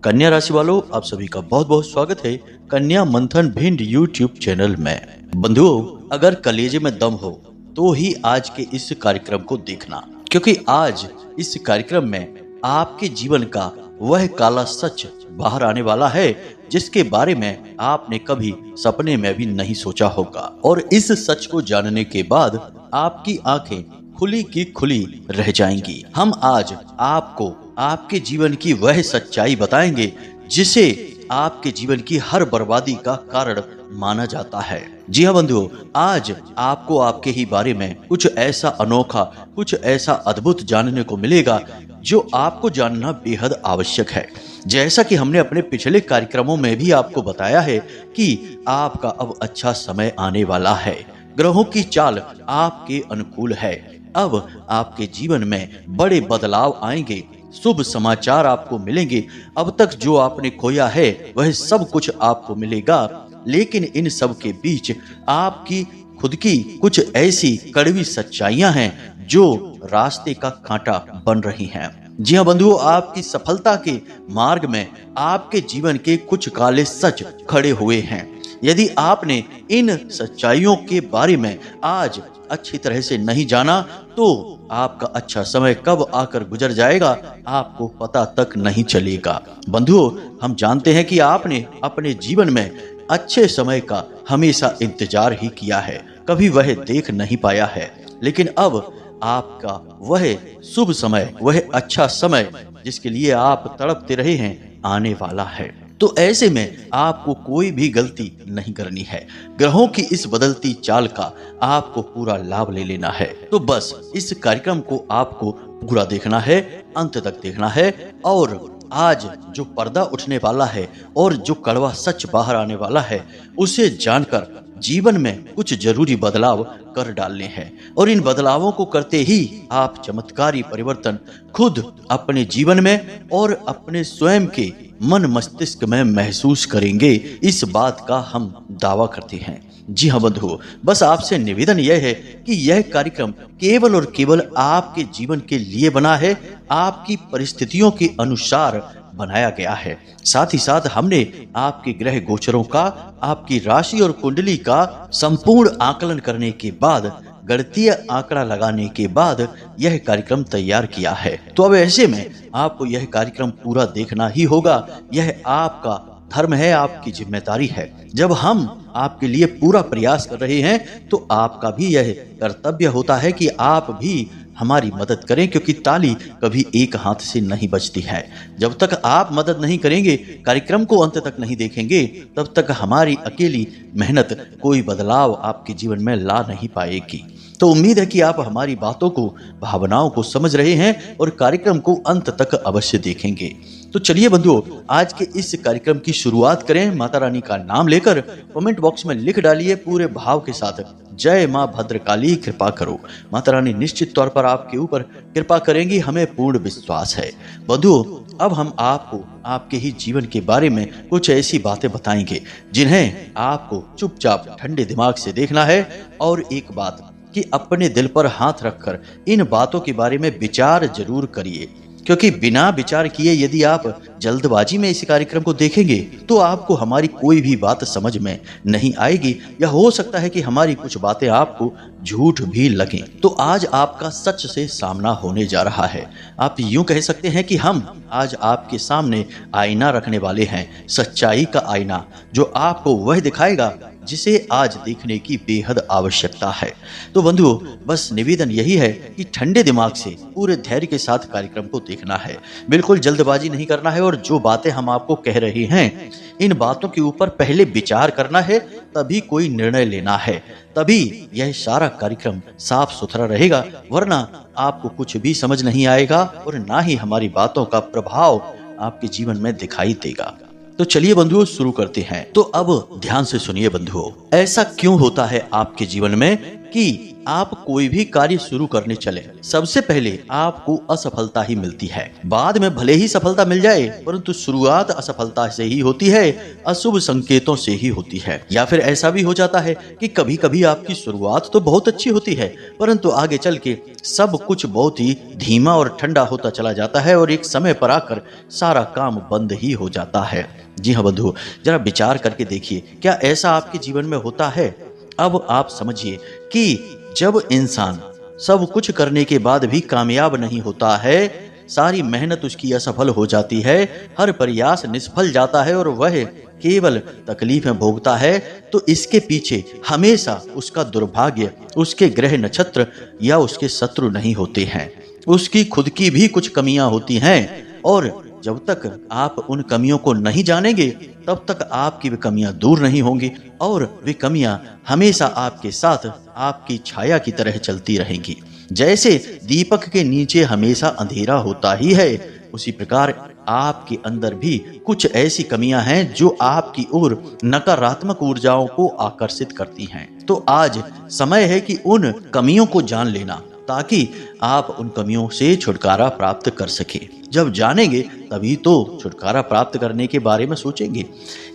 कन्या राशि वालों, आप सभी का बहुत बहुत स्वागत है कन्या मंथन भिंड यूट्यूब चैनल में। बंधुओं, अगर कलेजे में दम हो तो ही आज के इस कार्यक्रम को देखना, क्योंकि आज इस कार्यक्रम में आपके जीवन का वह काला सच बाहर आने वाला है जिसके बारे में आपने कभी सपने में भी नहीं सोचा होगा। और इस सच को जानने के बाद आपकी आंखें खुली की खुली रह जाएंगी। हम आज आपको आपके जीवन की वह सच्चाई बताएंगे जिसे आपके जीवन की हर बर्बादी का कारण माना जाता है। जी हाँ बंधुओं, आज आपको आपके ही बारे में कुछ ऐसा अनोखा, कुछ ऐसा अद्भुत जानने को मिलेगा जो आपको जानना बेहद आवश्यक है। जैसा कि हमने अपने पिछले कार्यक्रमों में भी आपको बताया है कि आपका अब अच्छा समय आने वाला है। ग्रहों की चाल आपके अनुकूल है। अब आपके जीवन में बड़े बदलाव आएंगे, शुभ समाचार आपको मिलेंगे। अब तक जो आपने खोया है वह सब कुछ आपको मिलेगा, लेकिन इन सब के बीच आपकी खुद की कुछ ऐसी कड़वी सच्चाइयां हैं जो रास्ते का कांटा बन रही हैं। जी हाँ बंधुओं, आपकी सफलता के मार्ग में आपके जीवन के कुछ काले सच खड़े हुए हैं। यदि आपने इन सच्चाइयों के बारे में आज अच्छी तरह से नहीं जाना तो आपका अच्छा समय कब आकर गुजर जाएगा आपको पता तक नहीं चलेगा। बंधुओं, हम जानते हैं कि आपने अपने जीवन में अच्छे समय का हमेशा इंतजार ही किया है, कभी वह देख नहीं पाया है, लेकिन अब आपका वह शुभ समय, वह अच्छा समय जिसके लिए आप तड़पते रहे हैं, आने वाला है। तो ऐसे में आपको कोई भी गलती नहीं करनी है। ग्रहों की इस बदलती चाल का आपको पूरा लाभ ले लेना है। तो बस इस कार्यक्रम को आपको पूरा देखना है, अंत तक देखना है। और आज जो पर्दा उठने वाला है और जो कड़वा सच बाहर आने वाला है, उसे जानकर जीवन में कुछ जरूरी बदलाव कर डालने हैं। और इन बदलावों को करते ही आप चमत्कारी परिवर्तन खुद अपने जीवन में और अपने स्वयं के मन मस्तिष्क में महसूस करेंगे। इस बात का हम दावा करते हैं। जी हाँ बंधुओं, बस आपसे निवेदन यह है कि यह कार्यक्रम केवल और केवल आपके जीवन के लिए बना है, आपकी परिस्थितियों के अनुसार बनाया गया है। साथ ही साथ हमने आपके ग्रह गोचरों का, आपकी राशि और कुंडली का संपूर्ण आकलन करने के बाद, गणितीय आंकड़ा लगाने के बाद यह कार्यक्रम तैयार किया है। तो अब ऐसे में आपको यह कार्यक्रम पूरा देखना ही होगा। यह आपका धर्म है, आपकी जिम्मेदारी है। जब हम आपके लिए पूरा प्रयास कर रहे हैं तो आपका भी यह कर्तव्य होता है कि आप भी हमारी मदद करें, क्योंकि ताली कभी एक हाथ से नहीं बजती है। जब तक आप मदद नहीं करेंगे, कार्यक्रम को अंत तक नहीं देखेंगे, तब तक हमारी अकेली मेहनत कोई बदलाव आपके जीवन में ला नहीं पाएगी। तो उम्मीद है कि आप हमारी बातों को, भावनाओं को समझ रहे हैं और कार्यक्रम को अंत तक अवश्य देखेंगे। तो चलिए बंधुओं, आज के इस कार्यक्रम की शुरुआत करें। माता रानी का नाम लेकर कमेंट बॉक्स में लिख डालिए पूरे भाव के साथ, जय माँ भद्रकाली कृपा करो। माता रानी निश्चित तौर पर आपके ऊपर कृपा करेंगी, हमें पूर्ण विश्वास है। बंधुओं, अब हम आपको आपके ही जीवन के बारे में कुछ ऐसी बातें बताएंगे जिन्हें आपको चुपचाप ठंडे दिमाग से देखना है। और एक बात कि अपने दिल पर हाथ रखकर इन बातों के बारे में विचार जरूर करिए, क्योंकि बिना विचार किए यदि आप जल्दबाजी में इस कार्यक्रम को देखेंगे तो आपको हमारी कोई भी बात समझ में नहीं आएगी, या हो सकता है कि हमारी कुछ बातें आपको झूठ भी लगें। तो आज आपका सच से सामना होने जा रहा है। आप यूं कह सकते हैं कि हम आज आपके सामने आईना रखने वाले हैं, सच्चाई का आईना, जो आपको वह दिखाएगा जिसे आज देखने की बेहद आवश्यकता है। तो बंधुओं, बस निवेदन यही है कि ठंडे दिमाग से पूरे धैर्य के साथ कार्यक्रम को देखना है, बिल्कुल जल्दबाजी नहीं करना है। और जो बातें हम आपको कह रहे हैं, इन बातों के ऊपर पहले विचार करना है, तभी कोई निर्णय लेना है, तभी यह सारा कार्यक्रम साफ सुथरा रहेगा। वरना आपको कुछ भी समझ नहीं आएगा और ना ही हमारी बातों का प्रभाव आपके जीवन में दिखाई देगा। तो चलिए बंधुओं, शुरू करते हैं। तो अब ध्यान से सुनिए बंधुओं, ऐसा क्यों होता है आपके जीवन में कि आप कोई भी कार्य शुरू करने चले, सबसे पहले आपको असफलता ही मिलती है। बाद में भले ही सफलता मिल जाए, परंतु शुरुआत असफलता से ही होती है, अशुभ संकेतों से ही होती है। या फिर ऐसा भी हो जाता है कि कभी कभी आपकी शुरुआत तो बहुत अच्छी होती है, परंतु आगे चल के सब कुछ बहुत ही धीमा और ठंडा होता चला जाता है और एक समय पर आकर सारा काम बंद ही हो जाता है। जी हाँ बंधु, जरा विचार करके देखिए, क्या ऐसा आपके जीवन में होता है? अब आप समझिए कि जब इंसान सब कुछ करने के बाद भी कामयाब नहीं होता है, सारी मेहनत उसकी असफल हो जाती है, हर प्रयास निष्फल जाता है और वह केवल तकलीफें भोगता है, तो इसके पीछे हमेशा उसका दुर्भाग्य, उसके ग्रह नक्षत्र या उसके शत्रु नहीं होते हैं। उसकी खुद की भी कुछ कमियां होती हैं और जब तक आप उन कमियों को नहीं जानेंगे तब तक आपकी वे कमियां दूर नहीं होंगी और वे कमियां हमेशा आपके साथ आपकी छाया की तरह चलती रहेंगी। जैसे दीपक के नीचे हमेशा अंधेरा होता ही है, उसी प्रकार आपके अंदर भी कुछ ऐसी कमियां हैं जो आपकी ओर नकारात्मक ऊर्जाओं को आकर्षित करती हैं। तो आज समय है कि उन कमियों को जान लेना, ताकि आप उन कमियों से छुटकारा प्राप्त कर सके। जब जानेंगे तभी तो छुटकारा प्राप्त करने के बारे में सोचेंगे।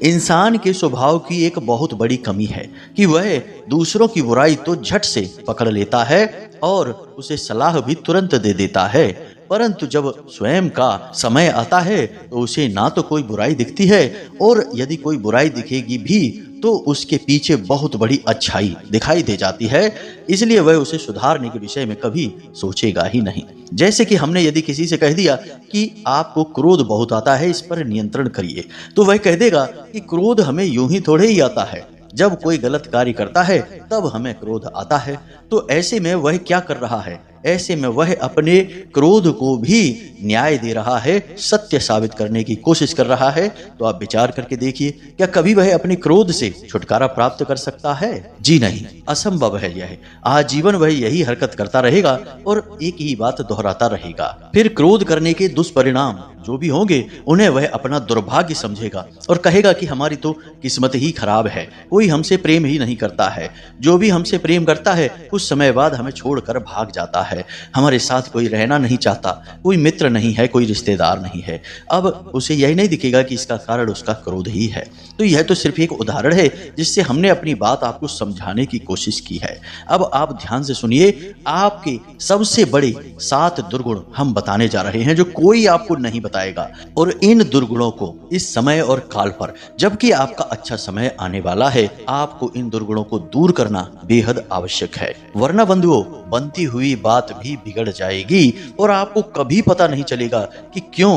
इंसान के स्वभाव की एक बहुत बड़ी कमी है कि वह दूसरों की बुराई तो झट से पकड़ लेता है और उसे सलाह भी तुरंत दे देता है, परंतु जब स्वयं का समय आता है तो उसे ना तो कोई बुराई दिखती है और यदि कोई बुराई दिखेगी भी तो उसके पीछे बहुत बड़ी अच्छाई दिखाई दे जाती है, इसलिए वह उसे सुधारने के विषय में कभी सोचेगा ही नहीं। जैसे कि हमने यदि किसी से कह दिया कि आपको क्रोध बहुत आता है, इस पर नियंत्रण करिए, तो वह कह देगा कि क्रोध हमें यूं ही थोड़े ही आता है, जब कोई गलत कार्य करता है तब हमें क्रोध आता है। तो ऐसे में वह क्या कर रहा है? ऐसे में वह अपने क्रोध को भी न्याय दे रहा है, सत्य साबित करने की कोशिश कर रहा है। तो आप विचार करके देखिए, क्या कभी वह अपने क्रोध से छुटकारा प्राप्त कर सकता है? जी नहीं, असंभव है यह। आजीवन वह यही हरकत करता रहेगा और एक ही बात दोहराता रहेगा। फिर क्रोध करने के दुष्परिणाम जो भी होंगे उन्हें वह अपना दुर्भाग्य समझेगा और कहेगा कि हमारी तो किस्मत ही खराब है, कोई हमसे प्रेम ही नहीं करता है, जो भी हमसे प्रेम करता है कुछ समय बाद हमें छोड़कर भाग जाता है, हमारे साथ कोई रहना नहीं चाहता, कोई मित्र नहीं है, कोई रिश्तेदार नहीं है। अब उसे यही नहीं दिखेगा कि इसका कारण उसका क्रोध ही है। तो यह तो सिर्फ एक उदाहरण है जिससे हमने अपनी बात आपको समझाने की कोशिश की है। अब आप ध्यान से सुनिए, आपके सबसे बड़े 7 दुर्गुण हम बताने जा रहे हैं जो कोई आपको नहीं बताएगा, और इन दुर्गुणों को इस समय और काल पर, जबकि आपका अच्छा समय आने वाला है, आपको इन दुर्गुणों को दूर करना बेहद आवश्यक है। वरना बंधुओं, बनती हुई बात भी बिगड़ जाएगी और आपको कभी पता नहीं चलेगा कि क्यों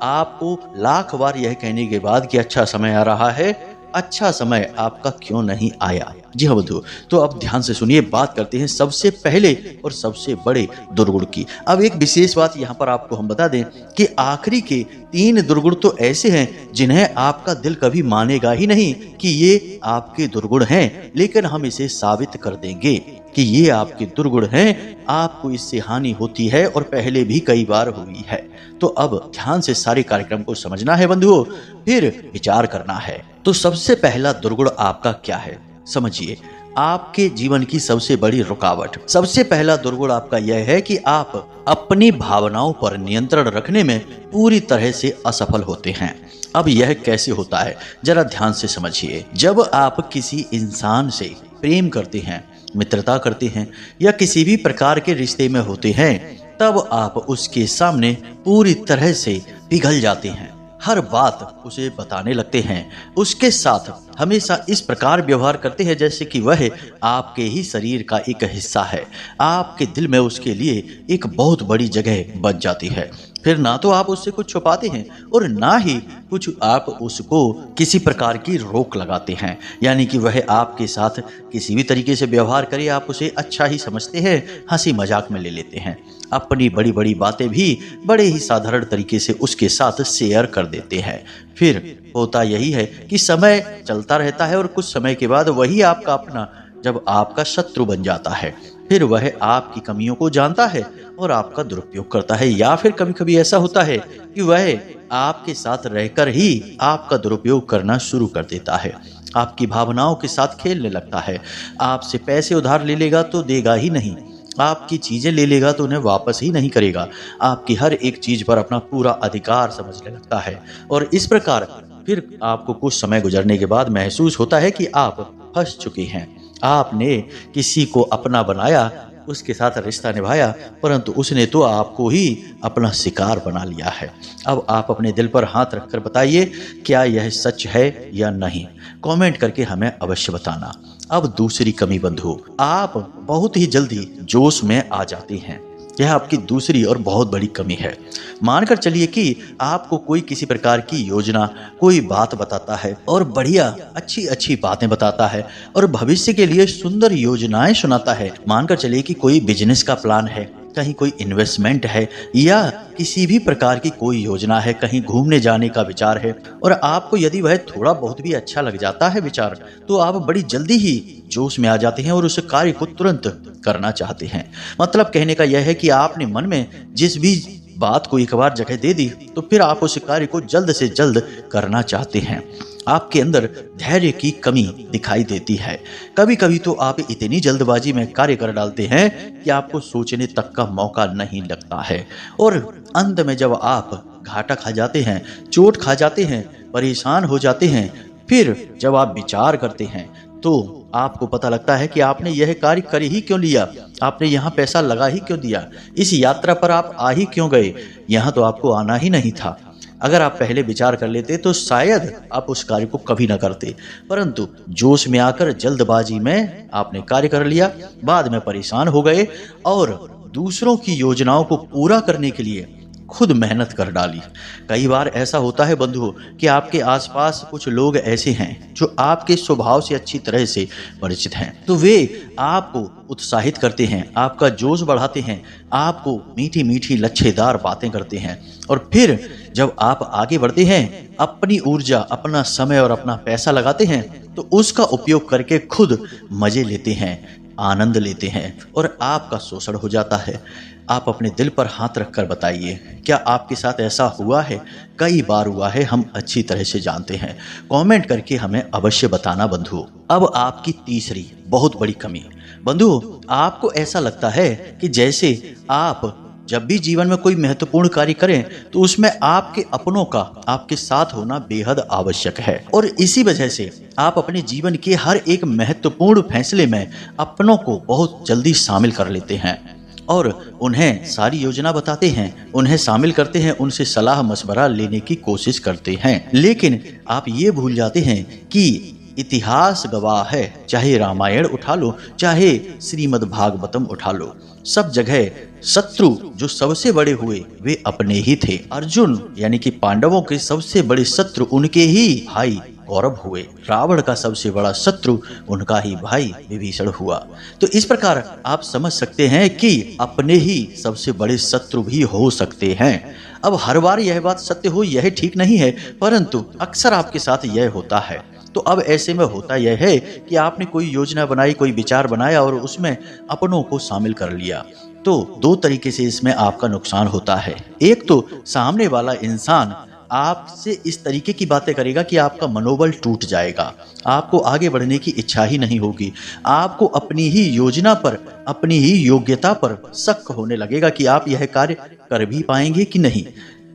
आपको लाख बार यह कहने के बाद कि अच्छा समय आ रहा है, अच्छा समय आपका क्यों नहीं आया। जी हाँ बंधु, तो अब ध्यान से सुनिए, बात करते हैं सबसे पहले और सबसे बड़े दुर्गुण की। अब एक विशेष बात यहाँ पर आपको हम बता दें कि आखिरी के 3 दुर्गुण तो ऐसे हैं जिन्हें आपका दिल कभी मानेगा ही नहीं कि ये आपके दुर्गुण हैं, लेकिन हम इसे साबित कर देंगे कि ये आपके दुर्गुण हैं। आपको इससे हानि होती है और पहले भी कई बार हुई है। तो अब ध्यान से सारे कार्यक्रम को समझना है बंधुओं, फिर विचार करना है। तो सबसे पहला दुर्गुण आपका क्या है? समझिए, आपके जीवन की सबसे बड़ी रुकावट। सबसे पहला दुर्गुण आपका यह है कि आप अपनी भावनाओं पर नियंत्रण रखने में पूरी तरह से असफल होते हैं। अब यह कैसे होता है, जरा ध्यान से समझिए। जब आप किसी इंसान से प्रेम करते हैं, मित्रता करते हैं या किसी भी प्रकार के रिश्ते में होते हैं, तब आप उसके सामने पूरी तरह से पिघल जाते हैं, हर बात उसे बताने लगते हैं, उसके साथ हमेशा इस प्रकार व्यवहार करते हैं जैसे कि वह आपके ही शरीर का एक हिस्सा है। आपके दिल में उसके लिए एक बहुत बड़ी जगह बच जाती है। फिर ना तो आप उससे कुछ छुपाते हैं और ना ही कुछ आप उसको किसी प्रकार की रोक लगाते हैं, यानी कि वह आपके साथ किसी भी तरीके से व्यवहार करे, आप उसे अच्छा ही समझते हैं, हंसी मजाक में ले लेते हैं, अपनी बड़ी बड़ी बातें भी बड़े ही साधारण तरीके से उसके साथ शेयर कर देते हैं। फिर होता यही है कि समय चलता रहता है और कुछ समय के बाद वही आपका अपना जब आपका शत्रु बन जाता है, फिर वह आपकी कमियों को जानता है और आपका दुरुपयोग करता है, या फिर कभी कभी ऐसा होता है कि वह आपके साथ रहकर ही आपका दुरुपयोग करना शुरू कर देता है। आपकी भावनाओं के साथ खेलने लगता है। आपसे पैसे उधार ले लेगा तो देगा ही नहीं, आपकी चीज़ें ले लेगा तो उन्हें वापस ही नहीं करेगा। आपकी हर एक चीज़ पर अपना पूरा अधिकार समझने लगता है और इस प्रकार फिर आपको कुछ समय गुजरने के बाद महसूस होता है कि आप फंस चुके हैं। आपने किसी को अपना बनाया, उसके साथ रिश्ता निभाया, परंतु उसने तो आपको ही अपना शिकार बना लिया है। अब आप अपने दिल पर हाथ रखकर बताइए, क्या यह सच है या नहीं? कमेंट करके हमें अवश्य बताना। अब दूसरी कमी बंधु, आप बहुत ही जल्दी जोश में आ जाते हैं। यह आपकी दूसरी और बहुत बड़ी कमी है। मानकर चलिए कि आपको कोई किसी प्रकार की योजना, कोई बात बताता है और बढ़िया अच्छी अच्छी बातें बताता है और भविष्य के लिए सुंदर योजनाएं सुनाता है। मानकर चलिए कि कोई बिजनेस का प्लान है, कहीं कोई इन्वेस्टमेंट है या किसी भी प्रकार की कोई योजना है, कहीं घूमने जाने का विचार है और आपको यदि वह थोड़ा बहुत भी अच्छा लग जाता है विचार, तो आप बड़ी जल्दी ही जोश में आ जाते हैं और उस कार्य को तुरंत करना चाहते हैं। मतलब कहने का यह है कि आपने मन में जिस भी बात को एक बार जगह दे दी तो फिर आप उस कार्य को जल्द से जल्द करना चाहते हैं। आपके अंदर धैर्य की कमी दिखाई देती है। कभी कभी तो आप इतनी जल्दबाजी में कार्य कर डालते हैं कि आपको सोचने तक का मौका नहीं लगता है और अंत में जब आप घाटा खा जाते हैं, चोट खा जाते हैं, परेशान हो जाते हैं, फिर जब आप विचार करते हैं तो आपको पता लगता है कि आपने यह कार्य कर ही क्यों लिया, आपने यहाँ पैसा लगा ही क्यों दिया, इस यात्रा पर आप आ ही क्यों गए, यहाँ तो आपको आना ही नहीं था। अगर आप पहले विचार कर लेते तो शायद आप उस कार्य को कभी ना करते, परंतु जोश में आकर जल्दबाजी में आपने कार्य कर लिया, बाद में परेशान हो गए और दूसरों की योजनाओं को पूरा करने के लिए खुद मेहनत कर डाली। कई बार ऐसा होता है बंधुओं कि आपके आसपास कुछ लोग ऐसे हैं जो आपके स्वभाव से अच्छी तरह से परिचित हैं, तो वे आपको उत्साहित करते हैं, आपका जोश बढ़ाते हैं, आपको मीठी मीठी लच्छेदार बातें करते हैं और फिर जब आप आगे बढ़ते हैं, अपनी ऊर्जा, अपना समय और अपना पैसा लगाते हैं तो उसका उपयोग करके खुद मजे लेते हैं, आनंद लेते हैं और आपका शोषण हो जाता है। आप अपने दिल पर हाथ रखकर बताइए, क्या आपके साथ ऐसा हुआ है? कई बार हुआ है, हम अच्छी तरह से जानते हैं। कमेंट करके हमें अवश्य बताना बंधुओं। अब आपकी तीसरी बहुत बड़ी कमी बंधुओं, आपको ऐसा लगता है कि जैसे आप जब भी जीवन में कोई महत्वपूर्ण कार्य करें तो उसमें आपके अपनों का आपके साथ होना बेहद आवश्यक है और इसी वजह से आप अपने जीवन के हर एक महत्वपूर्ण फैसले में अपनों को बहुत जल्दी शामिल कर लेते हैं और उन्हें सारी योजना बताते हैं, उन्हें शामिल करते हैं, उनसे सलाह मशवरा लेने की कोशिश करते हैं। लेकिन आप ये भूल जाते हैं कि इतिहास गवाह है, चाहे रामायण उठा लो, चाहे श्रीमद् भागवतम उठा लो, सब जगह शत्रु जो सबसे बड़े हुए वे अपने ही थे। अर्जुन यानी कि पांडवों के सबसे बड़े शत्रु उनके ही भाई कौरव हुए। रावण का सबसे बड़ा शत्रु उनका ही भाई विभीषण हुआ। तो इस प्रकार आप समझ सकते हैं कि अपने ही सबसे बड़े शत्रु भी हो सकते हैं। अब हर बार यह बात सत्य हो यह ठीक नहीं है, परंतु अक्सर आपके साथ यह होता है। तो अब ऐसे में होता यह है कि आपने कोई योजना बनाई, कोई विचार बनाया और उसमें अपनों को शामिल कर लिया, तो दो तरीके से इसमें आपका नुकसान होता है। एक तो सामने वाला इंसान आपसे इस तरीके की बातें करेगा कि आपका मनोबल टूट जाएगा, आपको आगे बढ़ने की इच्छा ही नहीं होगी, आपको अपनी ही योजना पर, अपनी ही योग्यता पर शक होने लगेगा कि आप यह कार्य कर भी पाएंगे कि नहीं,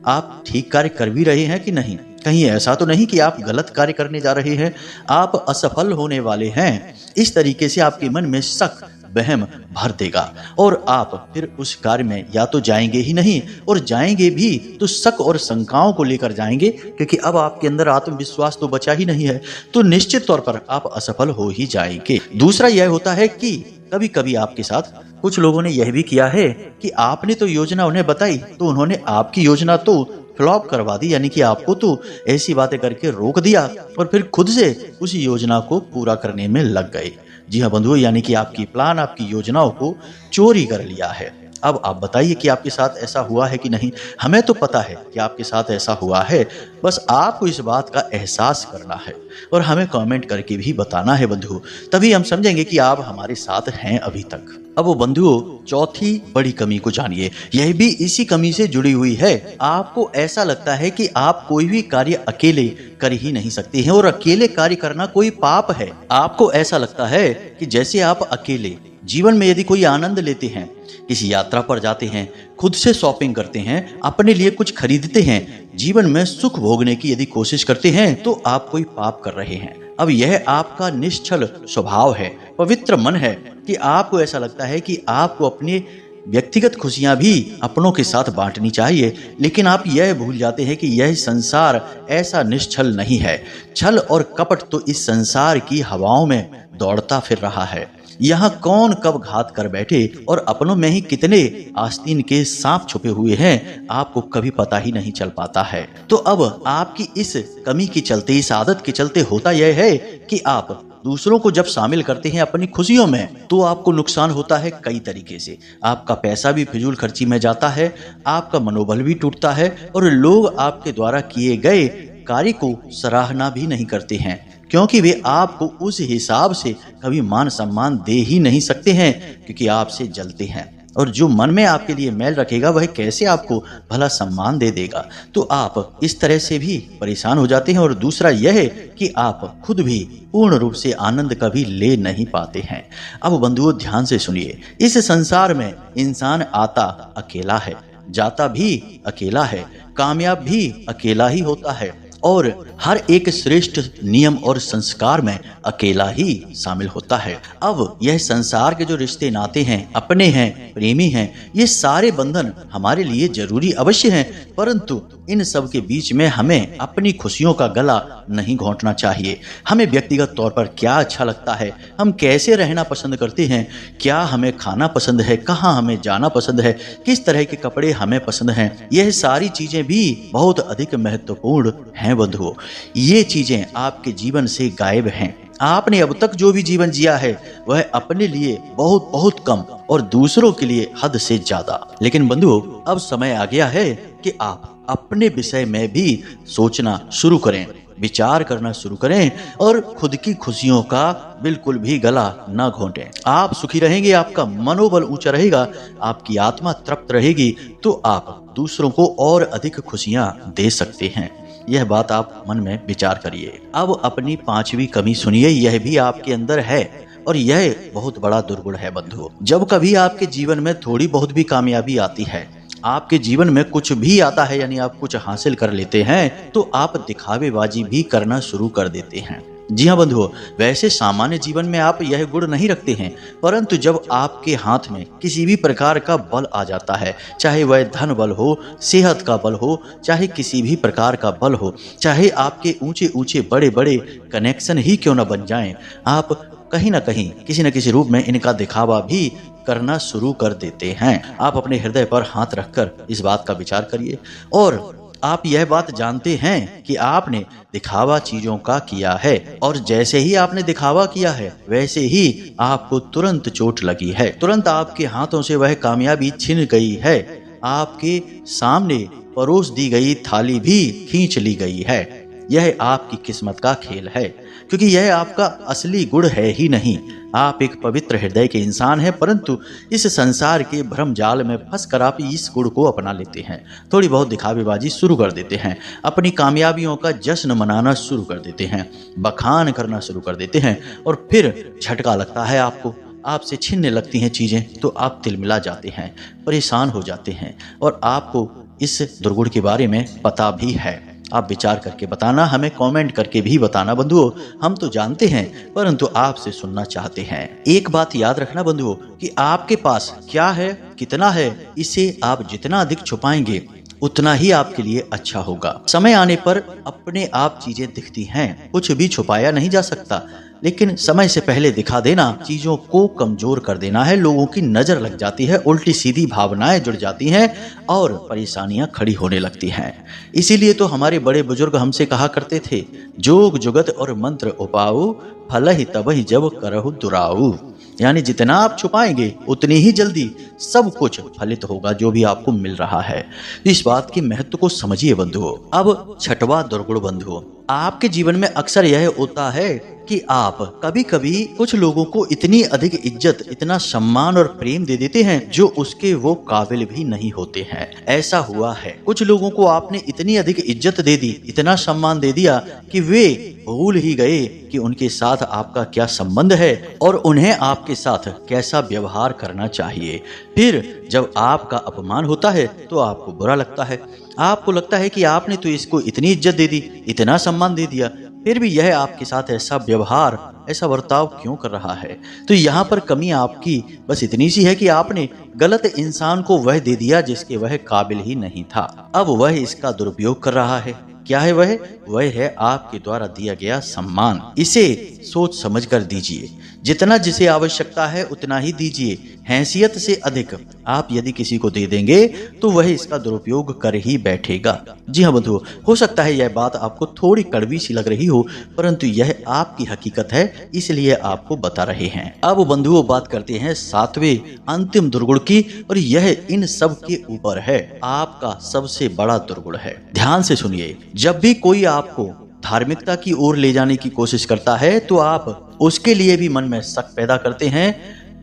आप ठीक कार्य कर भी रहे हैं कि नहीं, कहीं ऐसा तो नहीं कि आप गलत कार्य करने जा रहे हैं, आप असफल होने वाले हैं। इस तरीके से आपके मन में शक, वहम भर देगा और आप फिर उस कार्य में या तो जाएंगे ही नहीं और जाएंगे भी तो शक और शंकाओं को लेकर जाएंगे, क्योंकि अब आपके अंदर आत्मविश्वास तो बचा ही नहीं है, तो निश्चित तौर पर आप असफल हो ही जाएंगे। दूसरा यह होता है कि कभी कभी आपके साथ कुछ लोगों ने यह भी किया है कि आपने तो योजना उन्हें बताई तो उन्होंने आपकी योजना तो फ्लॉप करवा दी, यानी कि आपको तो ऐसी बातें करके रोक दिया और फिर खुद से उस योजना को पूरा करने में लग गए। जी हाँ बंधुओं, यानी कि आपकी प्लान, आपकी योजनाओं को चोरी कर लिया है। अब आप बताइए कि आपके साथ ऐसा हुआ है कि नहीं। हमें तो पता है कि आपके साथ ऐसा हुआ है, बस आपको इस बात का एहसास करना है और हमें कमेंट करके भी बताना है बंधु, तभी हम समझेंगे कि आप हमारे साथ हैं अभी तक। अब वो बंधुओं चौथी बड़ी कमी को जानिए। यह भी इसी कमी से जुड़ी हुई है। आपको ऐसा लगता है कि आप कोई भी कार्य अकेले कर ही नहीं सकते हैं और अकेले कार्य करना कोई पाप है। आपको ऐसा लगता है कि जैसे आप अकेले जीवन में यदि कोई आनंद लेते हैं, किसी यात्रा पर जाते हैं, खुद से शॉपिंग करते हैं, अपने लिए कुछ खरीदते हैं, जीवन में सुख भोगने की यदि कोशिश करते हैं तो आप कोई पाप कर रहे हैं। अब यह आपका निश्चल स्वभाव है, पवित्र मन है कि आपको ऐसा लगता है कि आपको अपने व्यक्तिगत खुशियां भी अपनों के साथ बांटनी चाहिए, लेकिन आप यह भूल जाते हैं कि यह संसार ऐसा निश्चल नहीं है। छल और कपट तो इस संसार की हवाओं में दौड़ता फिर रहा है। यहाँ कौन कब घात कर बैठे और अपनों में ही कितने आस्तीन के सांप छुपे हुए हैं, आपको कभी पता ही नहीं चल पाता है। तो अब आपकी इस कमी के चलते, इस आदत के चलते होता यह है कि आप दूसरों को जब शामिल करते हैं अपनी खुशियों में तो आपको नुकसान होता है कई तरीके से। आपका पैसा भी फिजूल खर्ची में जाता है, आपका मनोबल भी टूटता है और लोग आपके द्वारा किए गए कार्य को सराहना भी नहीं करते हैं, क्योंकि वे आपको उस हिसाब से कभी मान सम्मान दे ही नहीं सकते हैं, क्योंकि आपसे जलते हैं। और जो मन में आपके लिए मैल रखेगा वह कैसे आपको भला सम्मान दे देगा। तो आप इस तरह से भी परेशान हो जाते हैं। और दूसरा यह है कि आप खुद भी पूर्ण रूप से आनंद कभी ले नहीं पाते हैं। अब बंधुओं ध्यान से सुनिए, इस संसार में इंसान आता अकेला है, जाता भी अकेला है, कामयाब भी अकेला ही होता है और हर एक श्रेष्ठ नियम और संस्कार में अकेला ही शामिल होता है। अब यह संसार के जो रिश्ते नाते हैं, अपने हैं, प्रेमी हैं, ये सारे बंधन हमारे लिए जरूरी अवश्य हैं, परंतु इन सब के बीच में हमें अपनी खुशियों का गला नहीं घोंटना चाहिए। हमें व्यक्तिगत तौर पर क्या अच्छा लगता है, हम कैसे रहना पसंद करते हैं, क्या हमें खाना पसंद है, कहाँ हमें जाना पसंद है, किस तरह के कपड़े हमें पसंद हैं, यह सारी चीजें भी बहुत अधिक महत्वपूर्ण हैं बंधुओं। ये चीजें आपके जीवन से गायब हैं। आपने अब तक जो भी जीवन जिया है वह अपने लिए बहुत बहुत कम और दूसरों के लिए हद से ज्यादा। लेकिन बंधुओं अब समय आ गया है कि आप अपने विषय में भी सोचना शुरू करें, विचार करना शुरू करें और खुद की खुशियों का बिल्कुल भी गला न घोंटें। आप सुखी रहेंगे, आपका मनोबल ऊंचा रहेगा, आपकी आत्मा तृप्त रहेगी, तो आप दूसरों को और अधिक खुशियां दे सकते हैं। यह बात आप मन में विचार करिए। अब अपनी पांचवी कमी सुनिए, यह भी आपके अंदर है और यह बहुत बड़ा दुर्गुण है बंधुओं। जब कभी आपके जीवन में थोड़ी बहुत भी कामयाबी आती है, आपके जीवन में कुछ भी आता है, यानी आप कुछ हासिल कर लेते हैं, तो आप दिखावेबाजी भी करना शुरू कर देते हैं। जी हाँ बंधुओं, वैसे सामान्य जीवन में आप यह गुण नहीं रखते हैं, परंतु जब आपके हाथ में किसी भी प्रकार का बल आ जाता है, चाहे वह धन बल हो, सेहत का बल हो, चाहे किसी भी प्रकार का बल हो, चाहे आपके ऊंचे ऊंचे बड़े बड़े कनेक्शन ही क्यों न बन जाएं, आप कहीं ना कहीं किसी न किसी रूप में इनका दिखावा भी करना शुरू कर देते हैं। आप अपने हृदय पर हाथ रखकर इस बात का विचार करिए और आप यह बात जानते हैं कि आपने दिखावा चीजों का किया है और जैसे ही आपने दिखावा किया है वैसे ही आपको तुरंत चोट लगी है, तुरंत आपके हाथों से वह कामयाबी छिन गई है, आपके सामने परोस दी गई थाली भी खींच ली गई है। यह आपकी किस्मत का खेल है, क्योंकि यह आपका असली गुण है ही नहीं। आप एक पवित्र हृदय के इंसान हैं, परंतु इस संसार के भ्रम जाल में फंसकर आप इस गुण को अपना लेते हैं। थोड़ी बहुत दिखावेबाजी शुरू कर देते हैं, अपनी कामयाबियों का जश्न मनाना शुरू कर देते हैं, बखान करना शुरू कर देते हैं और फिर झटका लगता है आपको, आपसे छीनने लगती हैं चीजें, तो आप तिलमिला जाते हैं, परेशान हो जाते हैं और आपको इस दुर्गुण के बारे में पता भी है। आप विचार करके बताना, हमें कमेंट करके भी बताना बंधुओं। हम तो जानते हैं, परंतु आपसे सुनना चाहते हैं। एक बात याद रखना बंधुओं कि आपके पास क्या है, कितना है, इसे आप जितना अधिक छुपाएंगे उतना ही आपके लिए अच्छा होगा। समय आने पर अपने आप चीजें दिखती हैं, कुछ भी छुपाया नहीं जा सकता, लेकिन समय से पहले दिखा देना चीजों को कमजोर कर देना है। लोगों की नजर लग जाती है, उल्टी सीधी भावनाएं जुड़ जाती हैं और परेशानियां खड़ी होने लगती हैं। इसीलिए तो हमारे बड़े बुजुर्ग हमसे कहा करते थे, जोग जुगत और मंत्र उपाऊ, फल ही तबहि जब करहु दुराऊ। यानी जितना आप छुपाएंगे उतनी ही जल्दी सब कुछ फलित होगा जो भी आपको मिल रहा है। इस बात के महत्व को समझिए बंधुओं। अब छठवां दुर्गुण बंधुओं, आपके जीवन में अक्सर यह होता है कि आप कभी कभी कुछ लोगों को इतनी अधिक इज्जत, इतना सम्मान और प्रेम दे देते हैं जो उसके वो काबिल भी नहीं होते हैं। ऐसा हुआ है, कुछ लोगों को आपने इतनी अधिक इज्जत दे दी, इतना सम्मान दे दिया कि वे भूल ही गए कि उनके साथ आपका क्या संबंध है और उन्हें आपके साथ कैसा व्यवहार करना चाहिए। फिर जब आपका अपमान होता है तो आपको बुरा लगता है। आपको लगता है कि आपने तो इसको इतनी इज्जत दे दी, इतना सम्मान दे दिया, फिर भी यह आपके साथ ऐसा व्यवहार, ऐसा बर्ताव क्यों कर रहा है। तो यहाँ पर कमी आपकी बस इतनी सी है कि आपने गलत इंसान को वह दे दिया जिसके वह काबिल ही नहीं था। अब वह इसका दुरुपयोग कर रहा है। क्या है वह? वह है आपके द्वारा दिया गया सम्मान। इसे सोच समझ कर दीजिए। जितना जिसे आवश्यकता है उतना ही दीजिए। हैसियत से अधिक आप यदि किसी को दे देंगे तो वह इसका दुरुपयोग कर ही बैठेगा। जी हाँ बंधुओं, हो सकता है यह बात आपको थोड़ी कड़वी सी लग रही हो, परंतु यह आपकी हकीकत है, इसलिए आपको बता रहे हैं। अब बंधुओं बात करते हैं सातवें अंतिम दुर्गुण की, और यह इन सब के ऊपर है, आपका सबसे बड़ा दुर्गुण है। ध्यान से सुनिए। जब भी कोई आपको धार्मिकता की ओर ले जाने की कोशिश करता है तो आप उसके लिए भी मन में शक पैदा करते हैं,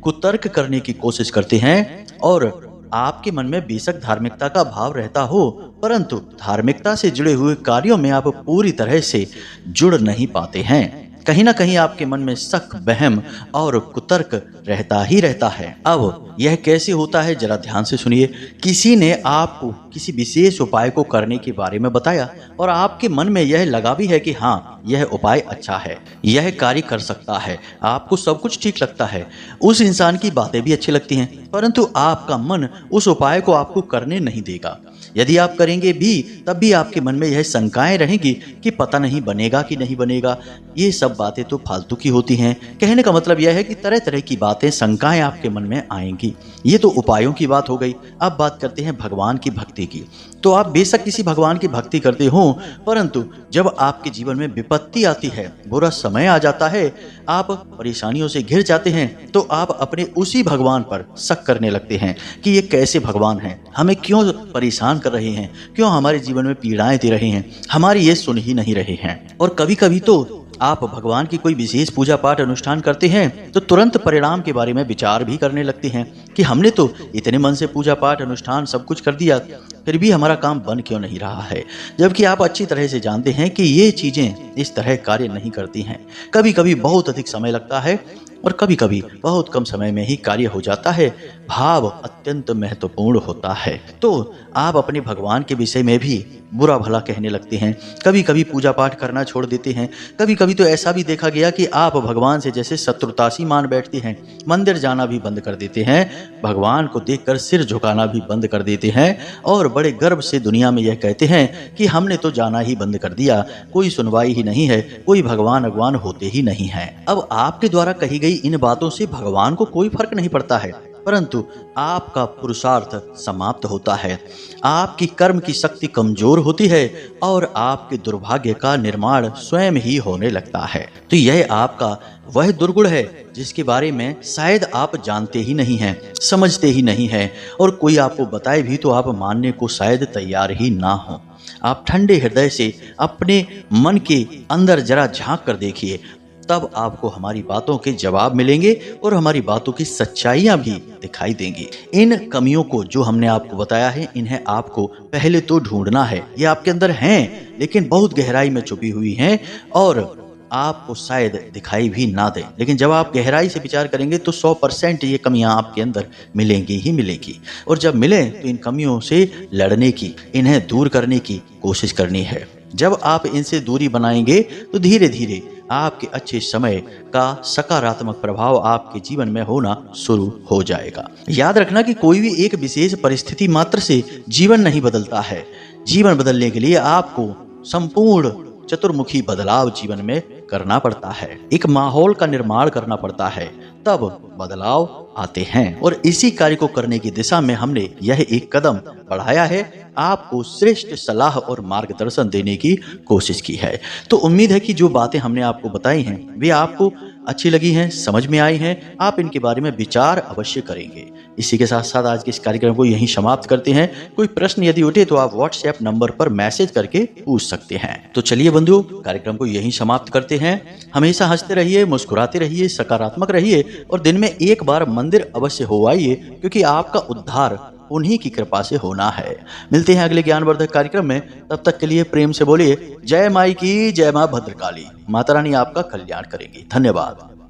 कुतर्क करने की कोशिश करते हैं, और आपके मन में बेशक धार्मिकता का भाव रहता हो, परंतु धार्मिकता से जुड़े हुए कार्यों में आप पूरी तरह से जुड़ नहीं पाते हैं। कहीं ना कहीं आपके मन में शक, बहम और कुतर्क रहता ही रहता है। अब यह कैसे होता है जरा ध्यान से सुनिए। किसी ने आपको किसी विशेष उपाय को करने के बारे में बताया और आपके मन में यह लगा भी है कि हाँ यह उपाय अच्छा है, यह कार्य कर सकता है, आपको सब कुछ ठीक लगता है, उस इंसान की बातें भी अच्छी लगती हैं, परंतु आपका मन उस उपाय को आपको करने नहीं देगा। यदि आप करेंगे भी तब भी आपके मन में यह शंकाएं रहेंगी कि पता नहीं बनेगा कि नहीं बनेगा। ये सब बातें तो फालतू की होती हैं। कहने का मतलब यह है कि तरह तरह की बातें, शंकाएं आपके मन में आएंगी। ये तो उपायों की बात हो गई। अब बात करते हैं भगवान की भक्ति की। तो आप बेशक किसी भगवान की भक्ति करते हो, परंतु जब आपके जीवन में विपत्ति आती है, बुरा समय आ जाता है, आप परेशानियों से घिर जाते हैं, तो आप अपने उसी भगवान पर शक करने लगते हैं कि ये कैसे भगवान हैं, हमें क्यों परेशान कर रहे हैं, क्यों हमारे जीवन में पीड़ाएं दे रहे हैं, हमारी ये सुन ही नहीं रहे हैं। और कभी कभी तो आप भगवान की कोई विशेष पूजा पाठ अनुष्ठान करते हैं तो तुरंत परिणाम के बारे में विचार भी करने लगते हैं कि हमने तो इतने मन से पूजा पाठ अनुष्ठान सब कुछ कर दिया, फिर भी हमारा काम बन क्यों नहीं रहा है। जबकि आप अच्छी तरह से जानते हैं कि ये चीजें इस तरह कार्य नहीं करती हैं। कभी कभी बहुत अधिक समय लगता है और कभी कभी बहुत कम समय में ही कार्य हो जाता है। भाव अत्यंत महत्वपूर्ण होता है। तो आप अपने भगवान के विषय में भी बुरा भला कहने लगते हैं, कभी कभी पूजा पाठ करना छोड़ देते हैं। कभी कभी तो ऐसा भी देखा गया कि आप भगवान से जैसे शत्रुतासी मान बैठते हैं, मंदिर जाना भी बंद कर देते हैं, भगवान को देखकर सिर झुकाना भी बंद कर देते हैं और बड़े गर्व से दुनिया में यह कहते हैं कि हमने तो जाना ही बंद कर दिया, कोई सुनवाई ही नहीं है, कोई भगवान अगवान होते ही नहीं है। अब आपके द्वारा कही गई इन बातों से भगवान को कोई फर्क नहीं पड़ता है, परंतु आपका पुरुषार्थ समाप्त होता है, आपकी कर्म की शक्ति कमजोर होती है और आपके दुर्भाग्य का निर्माण स्वयं ही होने लगता है। तो यह आपका वह दुर्गुण है जिसके बारे में शायद आप जानते ही नहीं हैं, समझते ही नहीं हैं, और कोई आपको बताए भी तो आप मानने को शायद तैयार ही ना हो। आप ठंडे हृदय से अपने मन के अंदर जरा झांक कर देखिए, तब आपको हमारी बातों के जवाब मिलेंगे और हमारी बातों की सच्चाइयां भी दिखाई देंगी। इन कमियों को जो हमने आपको बताया है, इन्हें आपको पहले तो ढूंढना है। ये आपके अंदर हैं, लेकिन बहुत गहराई में छुपी हुई हैं और आपको शायद दिखाई भी ना दे, लेकिन जब आप गहराई से विचार करेंगे तो 100% ये कमियां आपके अंदर मिलेंगी ही मिलेंगी। और जब मिले तो इन कमियों से लड़ने की, इन्हें दूर करने की कोशिश करनी है। जब आप इनसे दूरी बनाएंगे तो धीरे धीरे आपके अच्छे समय का सकारात्मक प्रभाव आपके जीवन में होना शुरू हो जाएगा। याद रखना कि कोई भी एक विशेष परिस्थिति मात्र से जीवन नहीं बदलता है। जीवन बदलने के लिए आपको संपूर्ण चतुर्मुखी बदलाव जीवन में करना पड़ता है, एक माहौल का निर्माण करना पड़ता है, तब बदलाव आते हैं। और इसी कार्य को करने की दिशा में हमने यह एक कदम बढ़ाया है, आपको श्रेष्ठ सलाह और मार्गदर्शन देने की कोशिश की है। तो उम्मीद है कि जो बातें हमने आपको बताई हैं वे आपको अच्छी लगी हैं, समझ में आई हैं, आप इनके बारे में विचार अवश्य करेंगे। इसी के साथ साथ आज के इस कार्यक्रम को यहीं समाप्त करते हैं। कोई प्रश्न यदि उठे तो आप व्हाट्सएप नंबर पर मैसेज करके पूछ सकते हैं। तो चलिए बंधुओं, कार्यक्रम को यहीं समाप्त करते हैं। हमेशा हंसते रहिए, मुस्कुराते रहिए, सकारात्मक रहिए और दिन में एक बार मंदिर अवश्य हो आइए, क्योंकि आपका उद्धार उन्हीं की कृपा से होना है। मिलते हैं अगले ज्ञानवर्धक कार्यक्रम में। तब तक के लिए प्रेम से बोलिए जय माई की, जय मां भद्रकाली। माता रानी आपका कल्याण करेंगी। धन्यवाद।